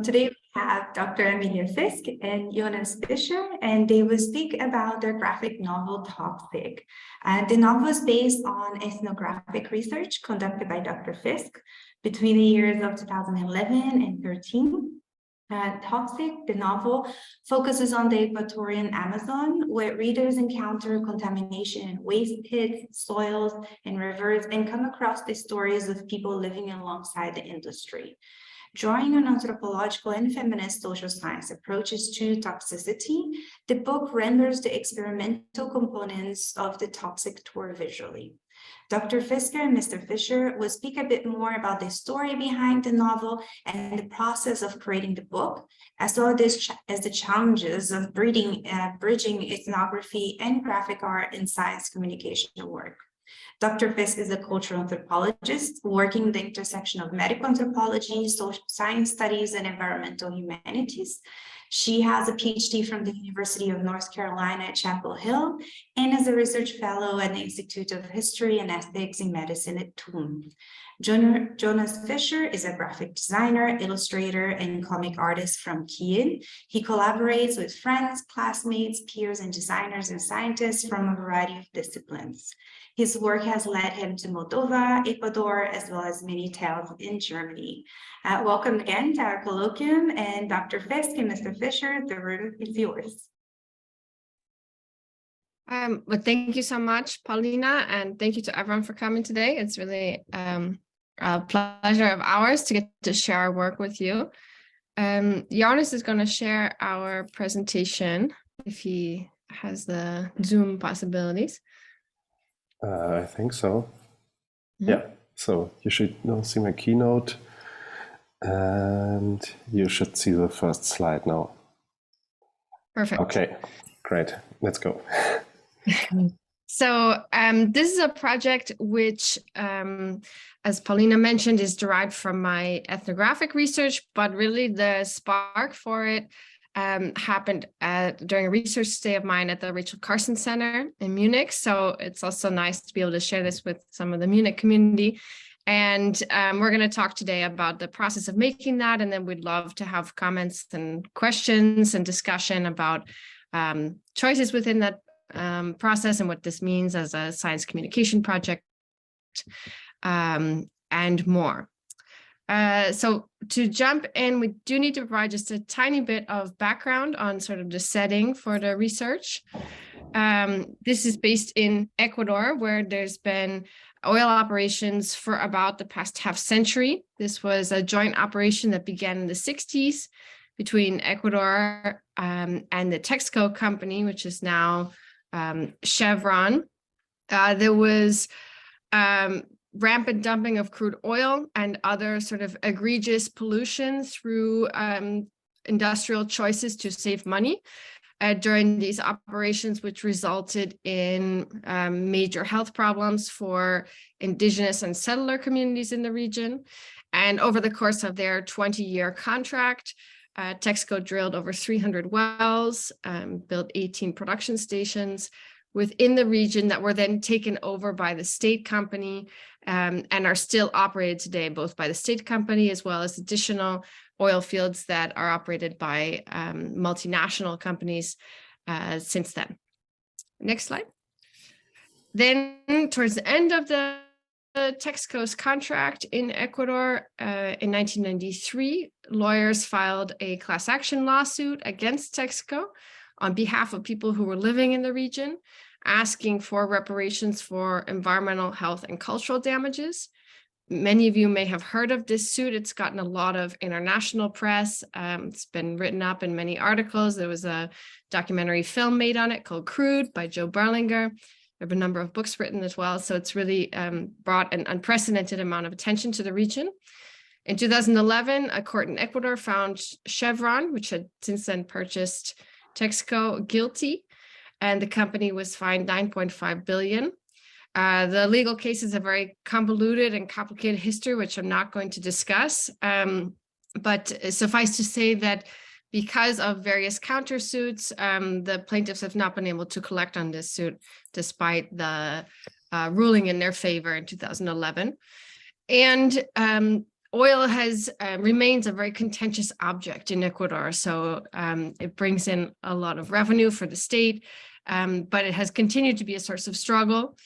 Today we have Dr. Emilia Fiske and Jonas Fischer, and they will speak about their graphic novel Toxic. The novel is based on ethnographic research conducted by Dr. Fiske between the years of 2011 and 13. Toxic, the novel, focuses on the Ecuadorian Amazon, where readers encounter contamination in waste pits, soils, and rivers, and come across the stories of people living alongside the industry. Drawing on anthropological and feminist social science approaches to toxicity, the book renders the experimental components of the toxic tour visually. Dr. Fiske and Mr. Fischer will speak a bit more about the story behind the novel and the process of creating the book, as well as the challenges of bridging ethnography and graphic art in science communication work. Dr. Fiske is a cultural anthropologist working in the intersection of medical anthropology, social science studies, and environmental humanities. She has a PhD from the University of North Carolina at Chapel Hill and is a research fellow at the Institute of History and Ethics in Medicine at TUM. Jonas Fischer is a graphic designer, illustrator, and comic artist from Kiel. He collaborates with friends, classmates, peers, and designers and scientists from a variety of disciplines. His work has led him to Moldova, Ecuador, as well as many towns in Germany. Welcome again to our colloquium, and Dr. Fiske and Mr. Fischer, the room is yours. Well, thank you so much, Paulina, and thank you to everyone for coming today. It's really a pleasure of ours to get to share our work with you. Jonas is going to share our presentation if he has the Zoom possibilities. I think so. Yeah, so you should now see my keynote and you should see the first slide now. Perfect. Okay, great. Let's go. So this is a project which, as Paulina mentioned, is derived from my ethnographic research, but really the spark for it happened during a research stay of mine at the Rachel Carson Center in Munich. So it's also nice to be able to share this with some of the Munich community. And we're going to talk today about the process of making that. And then we'd love to have comments and questions and discussion about choices within that process and what this means as a science communication project and more. So to jump in, we do need to provide just a tiny bit of background on sort of the setting for the research. This is based in Ecuador, where there's been oil operations for about the past half century. This was a joint operation that began in the 60s between Ecuador and the Texaco company, which is now Chevron. There was rampant dumping of crude oil and other sort of egregious pollution through industrial choices to save money during these operations, which resulted in major health problems for indigenous and settler communities in the region. And over the course of their 20-year contract, Texaco drilled over 300 wells, built 18 production stations within the region that were then taken over by the state company and are still operated today, both by the state company as well as additional oil fields that are operated by multinational companies since then. Next slide. Then towards the end of the Texaco's contract in Ecuador in 1993, lawyers filed a class action lawsuit against Texaco on behalf of people who were living in the region, asking for reparations for environmental, health, and cultural damages. Many of you may have heard of this suit. It's gotten a lot of international press. It's been written up in many articles. There was a documentary film made on it called Crude by Joe Berlinger. There have been a number of books written as well. So it's really brought an unprecedented amount of attention to the region. In 2011, a court in Ecuador found Chevron, which had since then purchased Texaco, guilty, and the company was fined $9.5 billion. The legal case is a very convoluted and complicated history, which I'm not going to discuss. But suffice to say that because of various countersuits, the plaintiffs have not been able to collect on this suit, despite the ruling in their favor in 2011. And oil has remains a very contentious object in Ecuador. So it brings in a lot of revenue for the state, but it has continued to be a source of struggle,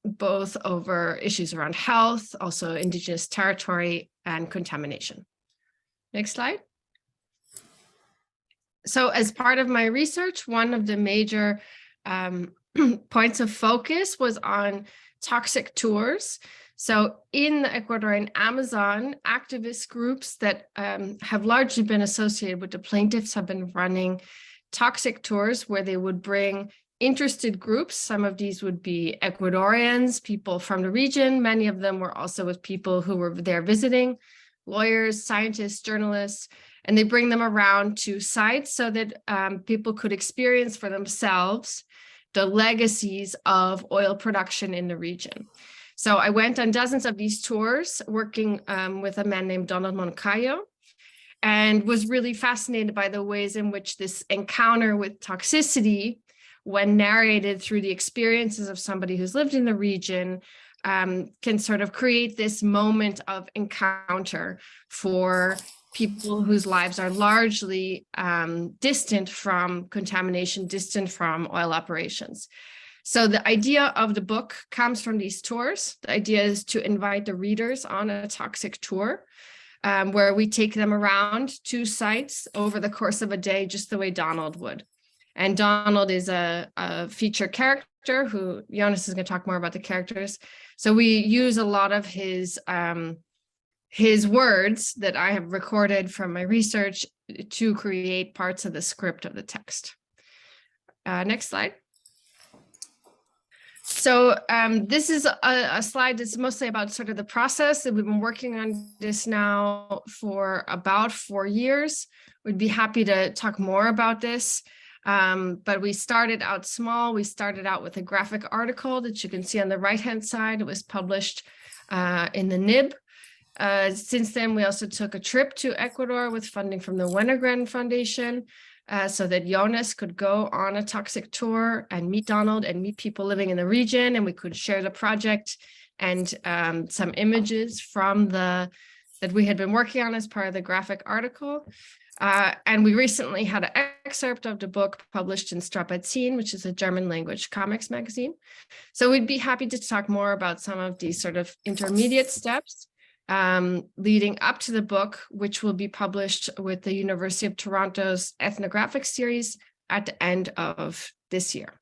both over issues around health, also indigenous territory and contamination. Next slide. So as part of my research, one of the major points of focus was on toxic tours. So in the Ecuadorian Amazon, activist groups that have largely been associated with the plaintiffs have been running toxic tours where they would bring interested groups. Some of these would be Ecuadorians, people from the region. Many of them were also with people who were there visiting, lawyers, scientists, journalists, and they bring them around to sites so that people could experience for themselves the legacies of oil production in the region. So I went on dozens of these tours working with a man named Donald Moncayo, and was really fascinated by the ways in which this encounter with toxicity, when narrated through the experiences of somebody who's lived in the region, can sort of create this moment of encounter for people whose lives are largely distant from contamination, distant from oil operations. So the idea of the book comes from these tours. The idea is to invite the readers on a toxic tour, where we take them around to sites over the course of a day, just the way Donald would. And Donald is a feature character who Jonas is going to talk more about the characters. So we use a lot of his words that I have recorded from my research to create parts of the script of the text. Next slide. So this is a slide that's mostly about sort of the process that we've been working on this now for about 4 years. We'd be happy to talk more about this. But we started out small. We started out with a graphic article that you can see on the right-hand side. It was published in the NIB. Since then, we also took a trip to Ecuador with funding from the Wennergren Foundation, so that Jonas could go on a toxic tour and meet Donald and meet people living in the region, and we could share the project and some images from that we had been working on as part of the graphic article. And we recently had an excerpt of the book published in Strapazin, which is a German language comics magazine. So we'd be happy to talk more about some of these sort of intermediate steps leading up to the book, which will be published with the University of Toronto's ethnographic series at the end of this year.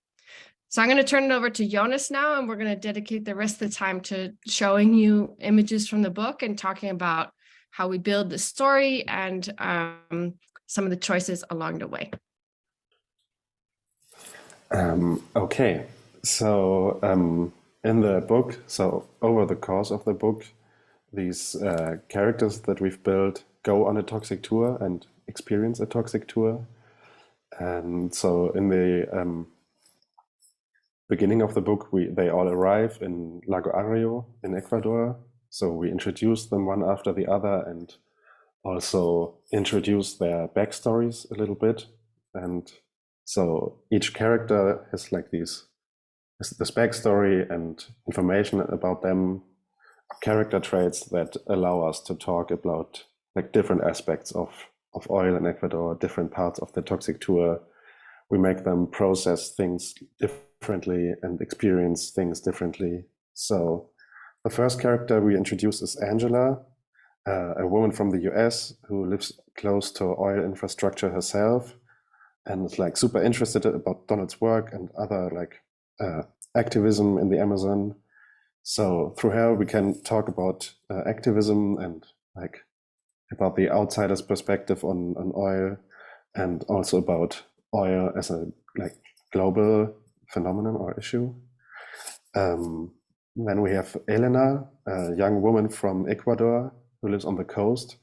So I'm going to turn it over to Jonas now, and we're going to dedicate the rest of the time to showing you images from the book and talking about how we build the story and some of the choices along the way. Okay, so in the book, so over the course of the book, these characters that we've built go on a toxic tour and experience a toxic tour. And so in the beginning of the book, they all arrive in Lago Agrio in Ecuador. So we introduce them one after the other and also introduce their backstories a little bit. And so each character has like this backstory and information about them, character traits that allow us to talk about like different aspects of oil in Ecuador, different parts of the toxic tour. We make them process things differently and experience things differently. So the first character we introduce is Angela, a woman from the US who lives close to oil infrastructure herself and is like super interested about Donald's work and other like activism in the Amazon. So through her, we can talk about activism and like about the outsider's perspective on oil, and also about oil as a like global phenomenon or issue. Then we have Elena, a young woman from Ecuador who lives on the coast.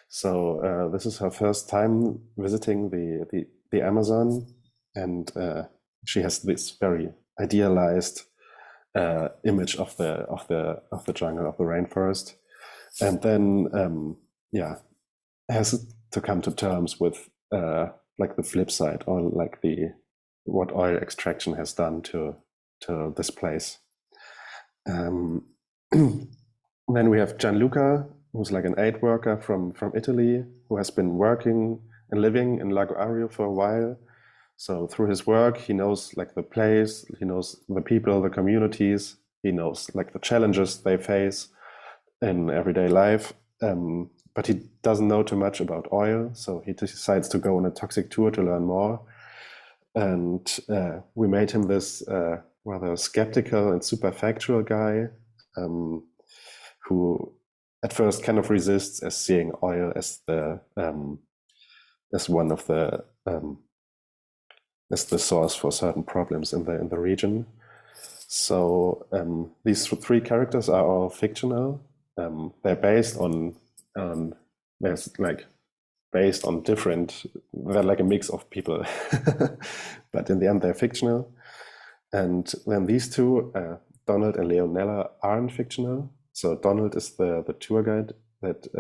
So this is her first time visiting the Amazon, and she has this very idealized image of the jungle, of the rainforest, and then has to come to terms with like the flip side, or like what oil extraction has done to this place. Then we have Gianluca, who's like an aid worker from Italy, who has been working and living in Lago Ario for a while. So through his work, he knows like the place, he knows the people, the communities, he knows like the challenges they face in everyday life. But he doesn't know too much about oil, so he decides to go on a toxic tour to learn more. And we made him this rather skeptical and super factual guy, who at first kind of resists as seeing oil as the as one of the as the source for certain problems in the region. So these three characters are all fictional. They're based on based on different. They're like a mix of people, but in the end they're fictional. And then these two, Donald and Leonella, aren't fictional. So Donald is the tour guide that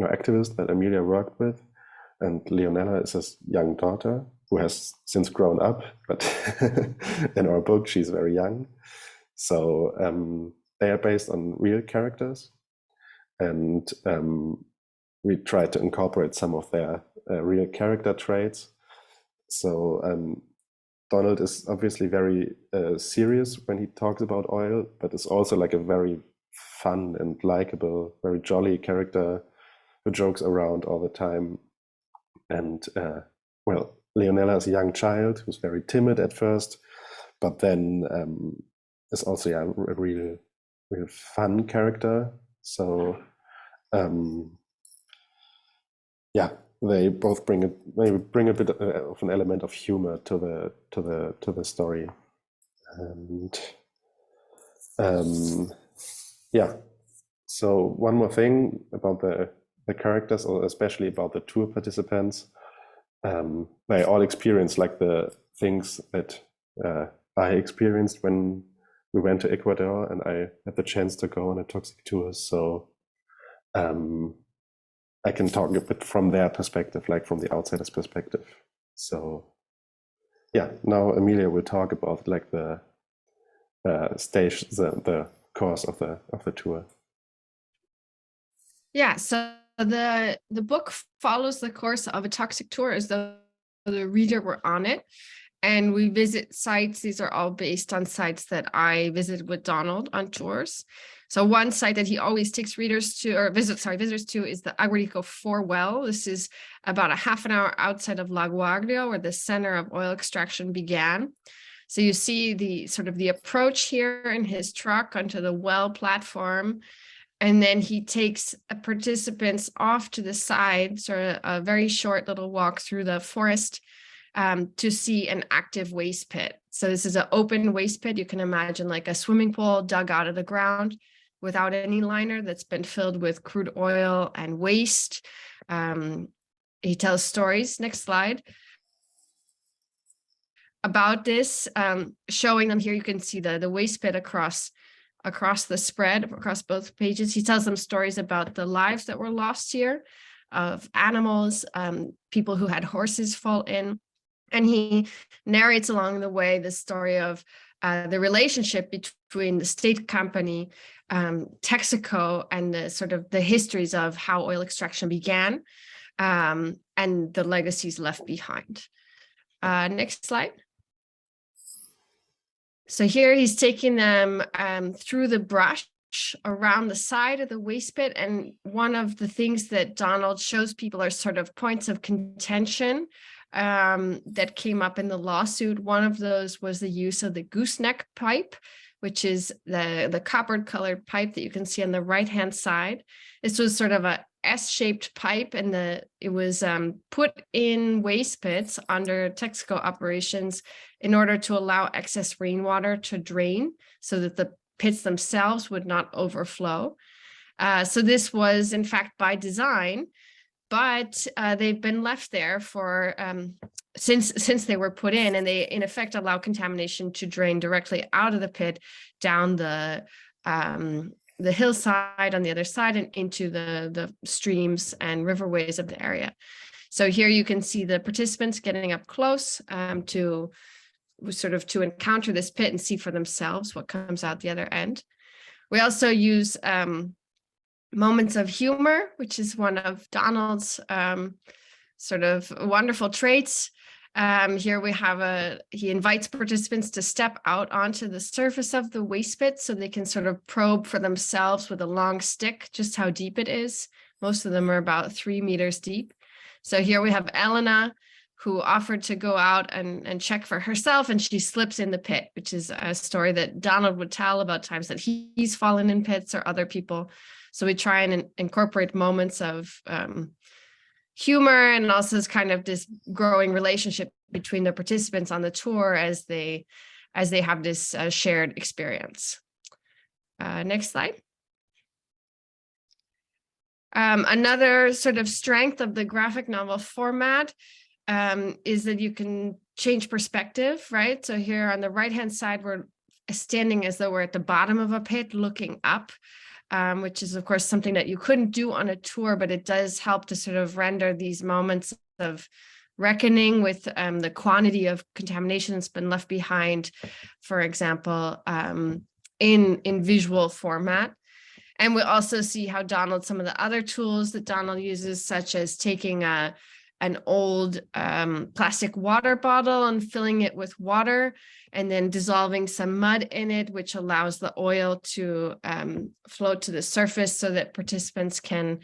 activist that Amelia worked with, and Leonella is his young daughter who has since grown up, but in our book she's very young. So they are based on real characters, and we try to incorporate some of their real character traits. So Donald is obviously very serious when he talks about oil, but is also like a very fun and likable, very jolly character who jokes around all the time. And well, Leonella is a young child who's very timid at first, but then is also a real fun character. So yeah, they both bring a bit of an element of humor to the story. And yeah, so one more thing about the characters, or especially about the tour participants. They all experience like the things that I experienced when we went to Ecuador and I had the chance to go on a toxic tour. So I can talk a bit from their perspective, like from the outsider's perspective. So yeah, now Amelia will talk about like the stage, the course of the tour. Yeah, so the book follows the course of a toxic tour as though the reader were on it. And we visit sites. These are all based on sites that I visited with Donald on tours. So one site that he always takes readers to, or visitors to, is the Aguarico 4 well. This is about a half an hour outside of Lago Agrio, where the center of oil extraction began. So you see the sort of the approach here in his truck onto the well platform. And then he takes participants off to the side, sort of a very short little walk through the forest to see an active waste pit. So this is an open waste pit. You can imagine like a swimming pool dug out of the ground without any liner, that's been filled with crude oil and waste. He tells stories, next slide, about this, showing them here. You can see the waste pit across the spread, across both pages. He tells them stories about the lives that were lost here, of animals, people who had horses fall in. And he narrates along the way the story of the relationship between the state company, Texaco, and the sort of the histories of how oil extraction began, and the legacies left behind. Next slide. So here he's taking them through the brush around the side of the waste pit. And one of the things that Donald shows people are sort of points of contention that came up in the lawsuit. One of those was the use of the gooseneck pipe, which is the copper colored pipe that you can see on the right-hand side. This was sort of a S-shaped pipe, and it was put in waste pits under Texaco operations in order to allow excess rainwater to drain so that the pits themselves would not overflow. So this was, in fact, by design, but they've been left there for since they were put in, and they in effect allow contamination to drain directly out of the pit down the hillside on the other side and into the streams and riverways of the area. So here you can see the participants getting up close to encounter this pit and see for themselves what comes out the other end. We also use moments of humor, which is one of Donald's sort of wonderful traits. Here we have he invites participants to step out onto the surface of the waste pit so they can sort of probe for themselves with a long stick just how deep it is. Most of them are about 3 meters deep. So here we have Elena, who offered to go out and check for herself, and she slips in the pit, which is a story that Donald would tell about times that he's fallen in pits or other people. So we try and incorporate moments of humor and also kind of this growing relationship between the participants on the tour as they have this shared experience. Next slide. Another sort of strength of the graphic novel format is that you can change perspective, right? So here on the right-hand side, we're standing as though we're at the bottom of a pit looking up, which is, of course, something that you couldn't do on a tour, but it does help to sort of render these moments of reckoning with the quantity of contamination that's been left behind, for example, in visual format. And we also see how some of the other tools that Donald uses, such as taking an old plastic water bottle and filling it with water and then dissolving some mud in it, which allows the oil to float to the surface so that participants can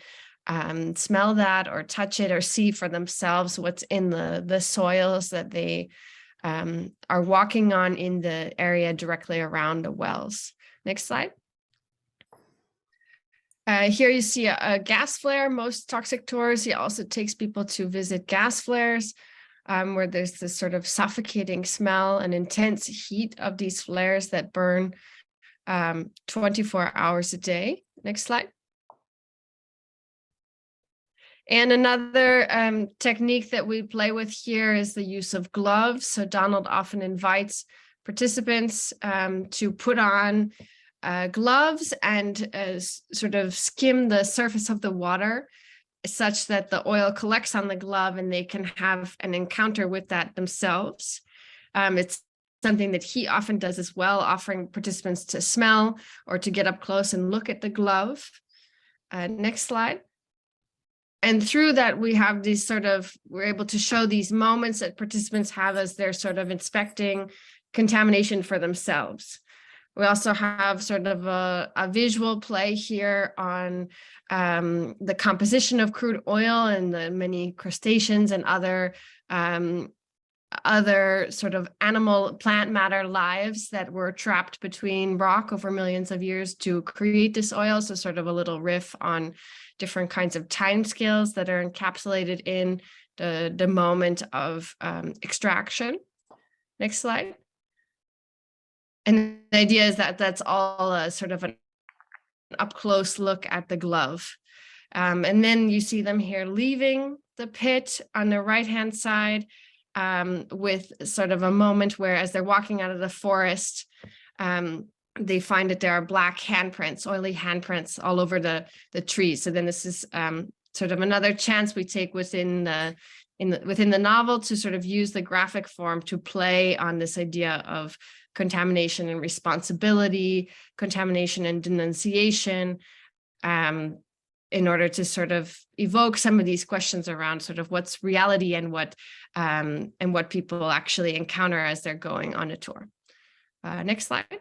smell that or touch it or see for themselves what's in the soils that they are walking on in the area directly around the wells. Next slide. Here you see a gas flare. Most toxic tours, he also takes people to visit gas flares where there's this sort of suffocating smell and intense heat of these flares that burn 24 hours a day. Next slide. And another technique that we play with here is the use of gloves. So Donald often invites participants to put on gloves and sort of skim the surface of the water such that the oil collects on the glove and they can have an encounter with that themselves. It's something that he often does as well, offering participants to smell or to get up close and look at the glove. Next slide. And through that, we have these we're able to show these moments that participants have as they're sort of inspecting contamination for themselves. We also have sort of a visual play here on the composition of crude oil and the many crustaceans and other sort of plant matter lives that were trapped between rock over millions of years to create this oil. So sort of a little riff on different kinds of timescales that are encapsulated in the moment of extraction. Next slide. And the idea is that that's all a sort of an up-close look at the glove. And then you see them here leaving the pit on the right-hand side with sort of a moment where as they're walking out of the forest, they find that there are black handprints, oily handprints all over the trees. So then this is sort of another chance we take within the novel to sort of use the graphic form to play on this idea of contamination and responsibility, contamination and denunciation, in order to sort of evoke some of these questions around sort of what's reality and what people actually encounter as they're going on a tour. Next slide.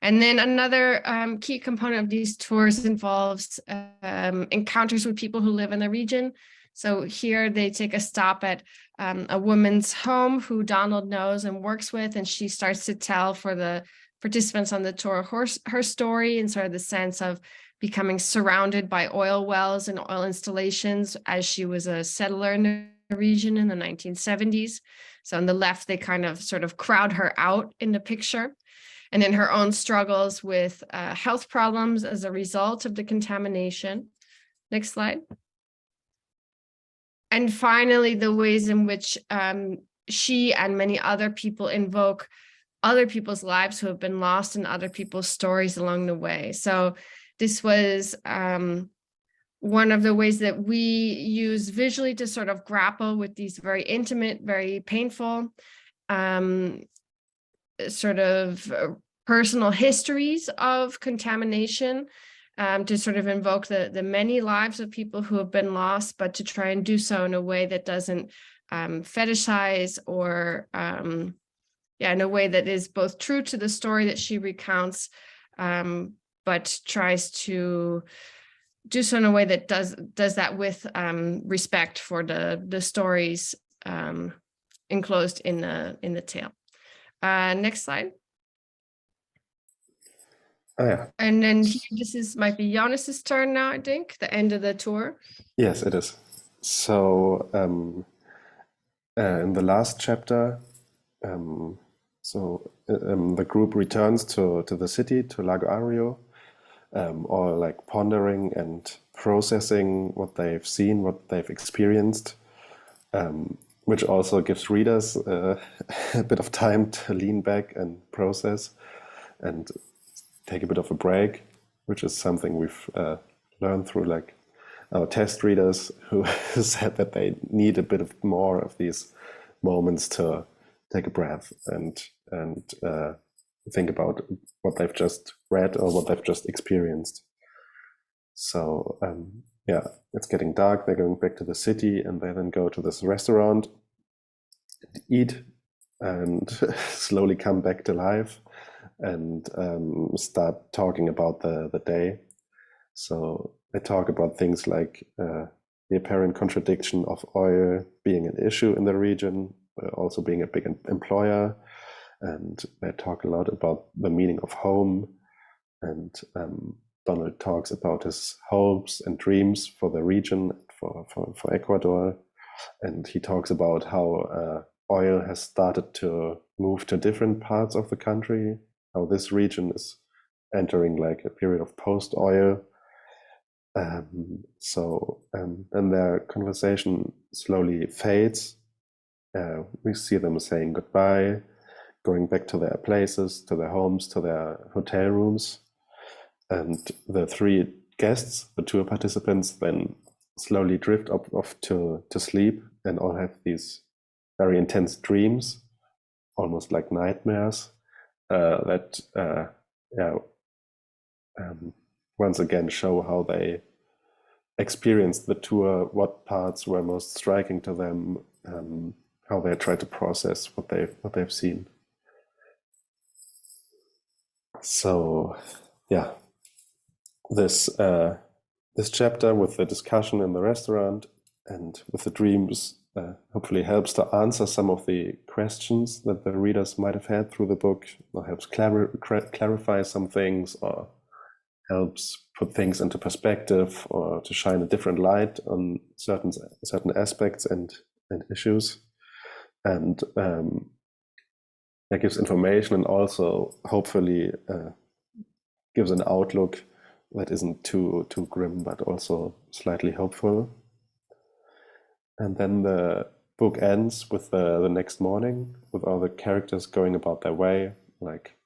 And then another key component of these tours involves encounters with people who live in the region. So here they take a stop at a woman's home who Donald knows and works with, and she starts to tell for the participants on the tour her story and sort of the sense of becoming surrounded by oil wells and oil installations as she was a settler in the region in the 1970s. So on the left, they kind of sort of crowd her out in the picture. And then her own struggles with health problems as a result of the contamination. Next slide. And finally, the ways in which she and many other people invoke other people's lives who have been lost and other people's stories along the way. So this was one of the ways that we use visually to sort of grapple with these very intimate, very painful sort of personal histories of contamination, to sort of invoke the many lives of people who have been lost, but to try and do so in a way that doesn't fetishize or in a way that is both true to the story that she recounts, but tries to do so in a way that does that with respect for the stories enclosed in the tale. Next slide. Oh, yeah. And then this might be Jonas's turn now, I think, the end of the tour. Yes, it is. So in the last chapter, the group returns to the city, to Lago Ario, all like pondering and processing what they've seen, what they've experienced, which also gives readers a bit of time to lean back and process and take a bit of a break, which is something we've learned through like our test readers who said that they need a bit of more of these moments to take a breath and think about what they've just read or what they've just experienced. So it's getting dark. They're going back to the city, and they then go to this restaurant, eat, and slowly come back to life and start talking about the day. So they talk about things like the apparent contradiction of oil being an issue in the region, also being a big employer, and they talk a lot about the meaning of home. And Donald talks about his hopes and dreams for the region, for Ecuador, and he talks about how oil has started to move to different parts of the country, how this region is entering like a period of post-oil. Then their conversation slowly fades. We see them saying goodbye, going back to their places, to their homes, to their hotel rooms. And the three guests, the tour participants, then slowly drift off to sleep and all have these very intense dreams, almost like nightmares, that once again show how they experienced the tour, what parts were most striking to them, how they try to process what they've seen. So this chapter with the discussion in the restaurant and with the dreams hopefully helps to answer some of the questions that the readers might have had through the book, or helps clarify some things, or helps put things into perspective, or to shine a different light on certain aspects and issues. And that gives information, and also hopefully gives an outlook that isn't too grim, but also slightly hopeful. And then the book ends with the next morning, with all the characters going about their way, like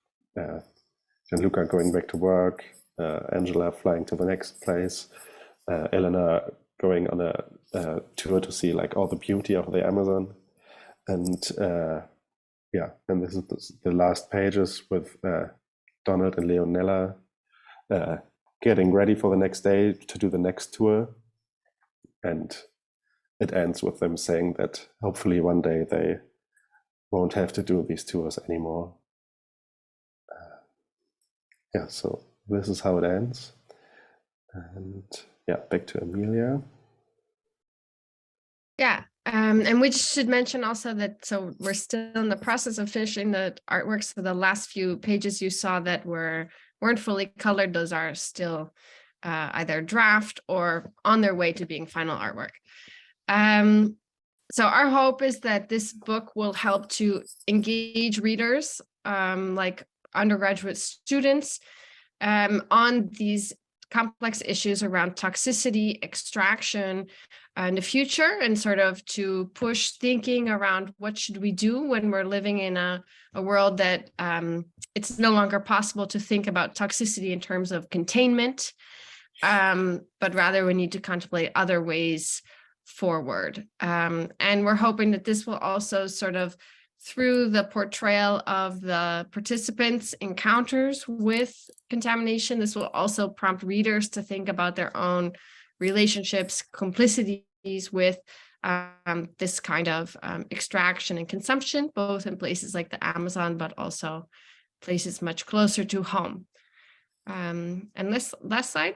Gianluca going back to work, Angela flying to the next place, Elena going on a tour to see like all the beauty of the Amazon. And and this is the last pages with Donald and Leonella getting ready for the next day to do the next tour. And it ends with them saying that hopefully one day they won't have to do these tours anymore. So this is how it ends. And back to Amelia. And we should mention also that, so we're still in the process of finishing the artwork. So the last few pages you saw that weren't fully colored, those are still either draft or on their way to being final artwork. So our hope is that this book will help to engage readers, like undergraduate students, on these complex issues around toxicity, extraction, in the future, and sort of to push thinking around what should we do when we're living in a world that it's no longer possible to think about toxicity in terms of containment, but rather we need to contemplate other ways forward. And we're hoping that this will also sort of through the portrayal of the participants' encounters with contamination. This will also prompt readers to think about their own relationships, complicities with this kind of extraction and consumption, both in places like the Amazon, but also places much closer to home. And this last slide.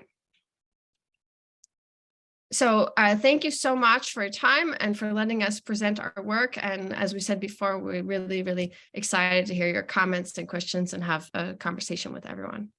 So thank you so much for your time and for letting us present our work. And as we said before, we're really, really excited to hear your comments and questions and have a conversation with everyone.